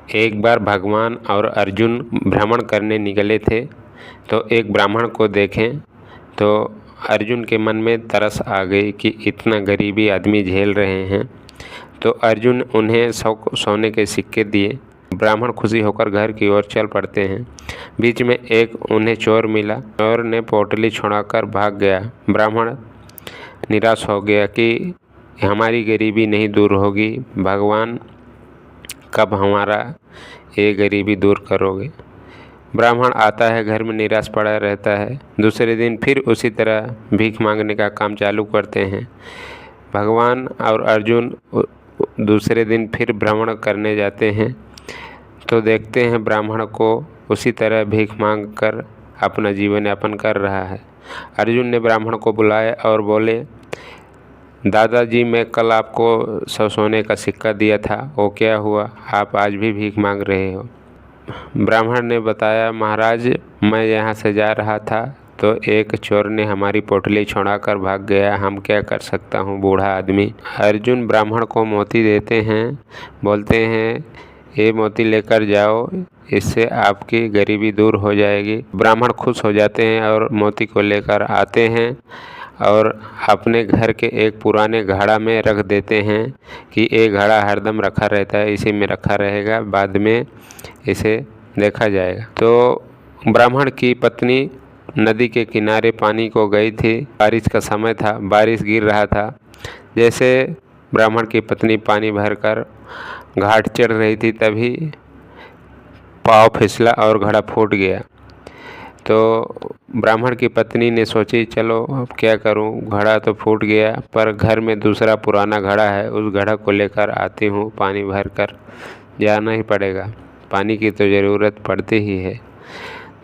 एक बार भगवान और अर्जुन भ्रमण करने निकले थे तो एक ब्राह्मण को देखें तो अर्जुन के मन में तरस आ गई कि इतना गरीबी आदमी झेल रहे हैं। तो अर्जुन उन्हें सोने के सिक्के दिए। ब्राह्मण खुशी होकर घर की ओर चल पड़ते हैं। बीच में एक उन्हें चोर मिला। चोर ने पोटली छुड़ाकर भाग गया। ब्राह्मण निराश हो गया कि हमारी गरीबी नहीं दूर होगी, भगवान कब हमारा ये गरीबी दूर करोगे। ब्राह्मण आता है, घर में निराश पड़ा रहता है। दूसरे दिन फिर उसी तरह भीख मांगने का काम चालू करते हैं। भगवान और अर्जुन दूसरे दिन फिर भ्रमण करने जाते हैं तो देखते हैं ब्राह्मण को उसी तरह भीख मांग कर अपना जीवन यापन कर रहा है। अर्जुन ने ब्राह्मण को बुलाया और बोले, दादाजी मैं कल आपको 100 सोने का सिक्का दिया था, वो क्या हुआ, आप आज भी भीख मांग रहे हो। ब्राह्मण ने बताया, महाराज मैं यहाँ से जा रहा था तो एक चोर ने हमारी पोटली छुड़ाकर भाग गया, हम क्या कर सकता हूँ, बूढ़ा आदमी। अर्जुन ब्राह्मण को मोती देते हैं, बोलते हैं ये मोती लेकर जाओ, इससे आपकी गरीबी दूर हो जाएगी। ब्राह्मण खुश हो जाते हैं और मोती को लेकर आते हैं और अपने घर के एक पुराने घड़ा में रख देते हैं कि ये घड़ा हरदम रखा रहता है, इसी में रखा रहेगा, बाद में इसे देखा जाएगा। तो ब्राह्मण की पत्नी नदी के किनारे पानी को गई थी। बारिश का समय था, बारिश गिर रहा था। जैसे ब्राह्मण की पत्नी पानी भरकर घाट चढ़ रही थी तभी पाँव फिसला और घड़ा फूट गया। तो ब्राह्मण की पत्नी ने सोची, चलो अब क्या करूं, घड़ा तो फूट गया पर घर में दूसरा पुराना घड़ा है, उस घड़ा को लेकर आती हूं, पानी भर कर जाना ही पड़ेगा, पानी की तो ज़रूरत पड़ती ही है।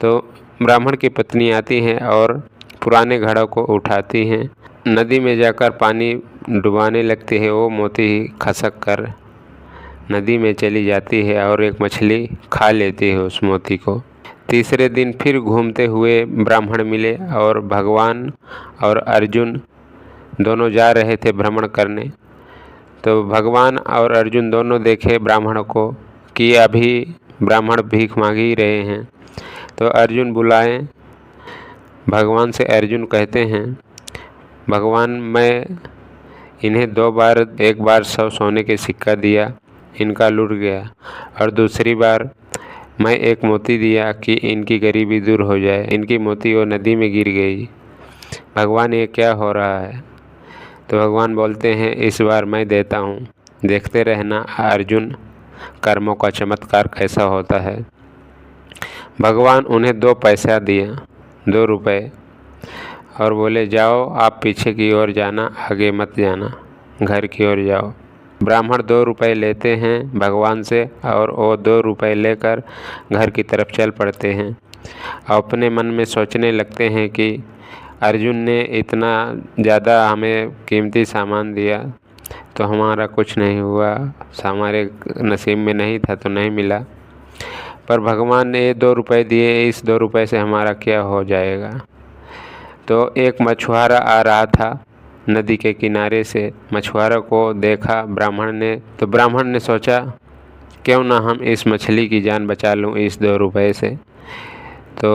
तो ब्राह्मण की पत्नी आती हैं और पुराने घड़ा को उठाती हैं, नदी में जाकर पानी डुबाने लगती है। वो मोती खसक कर नदी में चली जाती है और एक मछली खा लेती है उस मोती को। तीसरे दिन फिर घूमते हुए ब्राह्मण मिले और भगवान और अर्जुन दोनों जा रहे थे भ्रमण करने। तो भगवान और अर्जुन दोनों देखे ब्राह्मण को कि अभी ब्राह्मण भीख मांग ही रहे हैं। तो अर्जुन बुलाए भगवान से। अर्जुन कहते हैं, भगवान मैं इन्हें 2 बार, एक बार 100 सोने के सिक्का दिया, इनका लूट गया, और दूसरी बार मैं एक मोती दिया कि इनकी गरीबी दूर हो जाए, इनकी मोती वो नदी में गिर गई। भगवान ये क्या हो रहा है। तो भगवान बोलते हैं, इस बार मैं देता हूँ, देखते रहना अर्जुन कर्मों का चमत्कार कैसा होता है। भगवान उन्हें 2 पैसा दिया, 2 रुपए, और बोले जाओ आप पीछे की ओर जाना, आगे मत जाना, घर की ओर जाओ। ब्राह्मण 2 रुपए लेते हैं भगवान से और वो 2 रुपए लेकर घर की तरफ चल पड़ते हैं। अपने मन में सोचने लगते हैं कि अर्जुन ने इतना ज़्यादा हमें कीमती सामान दिया तो हमारा कुछ नहीं हुआ, हमारे नसीब में नहीं था तो नहीं मिला, पर भगवान ने ये 2 रुपए दिए, इस 2 रुपए से हमारा क्या हो जाएगा। तो एक मछुआरा आ रहा था नदी के किनारे से, मछुआरा को देखा ब्राह्मण ने, तो ब्राह्मण ने सोचा क्यों ना हम इस मछली की जान बचा लूँ इस 2 रुपए से। तो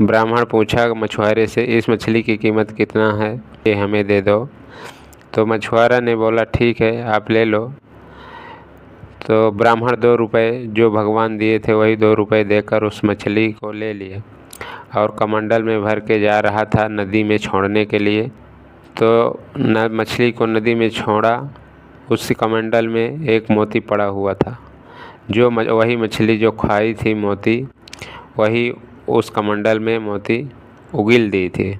ब्राह्मण पूछा मछुआरे से, इस मछली की कीमत कितना है, ये हमें दे दो। तो मछुआरा ने बोला ठीक है आप ले लो। तो ब्राह्मण 2 रुपए जो भगवान दिए थे वही 2 रुपए देकर उस मछली को ले लिए और कमंडल में भर के जा रहा था नदी में छोड़ने के लिए। तो मछली को नदी में छोड़ा, उस कमंडल में एक मोती पड़ा हुआ था, जो वही मछली जो खाई थी मोती, वही उस कमंडल में मोती उगिल दी थी।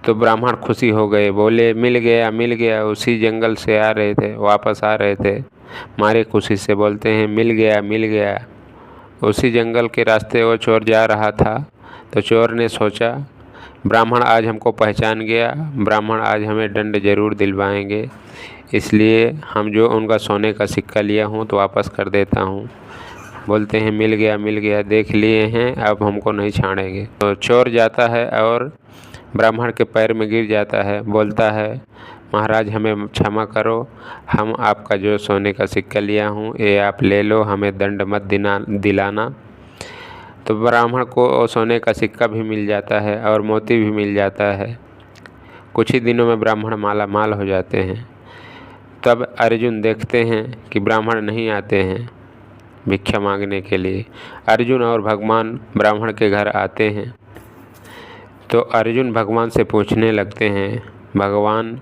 तो ब्राह्मण खुशी हो गए, बोले मिल गया मिल गया। उसी जंगल से आ रहे थे, वापस आ रहे थे, मारे खुशी से बोलते हैं मिल गया मिल गया। उसी जंगल के रास्ते वो चोर जा रहा था। तो चोर ने सोचा ब्राह्मण आज हमको पहचान गया, ब्राह्मण आज हमें दंड ज़रूर दिलवाएंगे, इसलिए हम जो उनका सोने का सिक्का लिया हूँ तो वापस कर देता हूँ। बोलते हैं मिल गया, देख लिए हैं, अब हमको नहीं छाड़ेंगे। तो चोर जाता है और ब्राह्मण के पैर में गिर जाता है, बोलता है महाराज हमें क्षमा करो, हम आपका जो सोने का सिक्का लिया हूँ ये आप ले लो, हमें दंड मत दिलाना। तो ब्राह्मण को सोने का सिक्का भी मिल जाता है और मोती भी मिल जाता है। कुछ ही दिनों में ब्राह्मण माला माल हो जाते हैं। तब अर्जुन देखते हैं कि ब्राह्मण नहीं आते हैं भिक्षा मांगने के लिए। अर्जुन और भगवान ब्राह्मण के घर आते हैं तो अर्जुन भगवान से पूछने लगते हैं, भगवान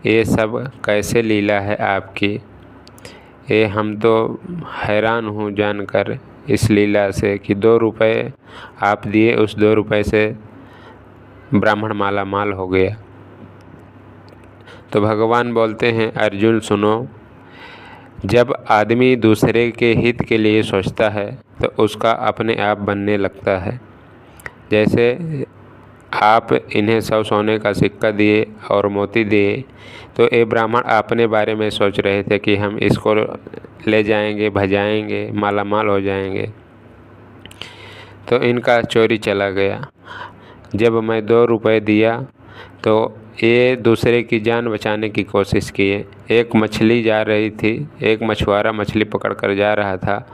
ये सब कैसे लीला है आपकी, ये हम तो हैरान हूँ जानकर इस लीला से कि 2 रुपये आप दिए, उस 2 रुपये से ब्राह्मण माला माल हो गया। तो भगवान बोलते हैं, अर्जुन सुनो, जब आदमी दूसरे के हित के लिए सोचता है तो उसका अपने आप बनने लगता है। जैसे आप इन्हें 100 सोने का सिक्का दिए और मोती दिए तो ये ब्राह्मण अपने बारे में सोच रहे थे कि हम इसको ले जाएंगे, भजाएंगे, माला माल हो जाएंगे। तो इनका चोरी चला गया। जब मैं 2 रुपये दिया तो ये दूसरे की जान बचाने की कोशिश किए। एक मछली जा रही थी, एक मछुआरा मछली पकड़ कर जा रहा था,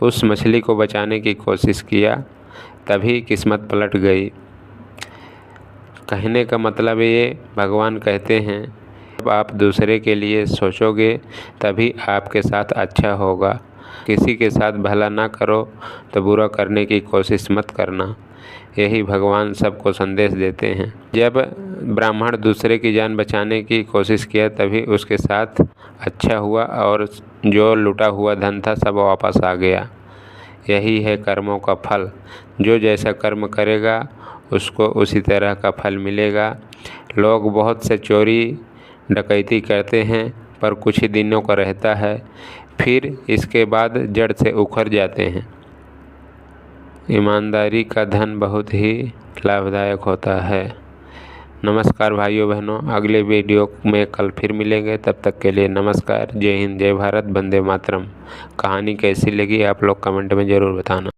उस मछली को बचाने की कोशिश किया, तभी किस्मत पलट गई। कहने का मतलब ये भगवान कहते हैं, जब आप दूसरे के लिए सोचोगे तभी आपके साथ अच्छा होगा। किसी के साथ भला ना करो तो बुरा करने की कोशिश मत करना। यही भगवान सबको संदेश देते हैं। जब ब्राह्मण दूसरे की जान बचाने की कोशिश किया तभी उसके साथ अच्छा हुआ और जो लूटा हुआ धन था सब वापस आ गया। यही है कर्मों का फल। जो जैसा कर्म करेगा उसको उसी तरह का फल मिलेगा। लोग बहुत से चोरी डकैती करते हैं पर कुछ ही दिनों का रहता है, फिर इसके बाद जड़ से उखड़ जाते हैं। ईमानदारी का धन बहुत ही लाभदायक होता है। नमस्कार भाइयों बहनों, अगले वीडियो में कल फिर मिलेंगे। तब तक के लिए नमस्कार। जय हिंद, जय भारत, वंदे मातरम। कहानी कैसी लगी आप लोग कमेंट में ज़रूर बताना।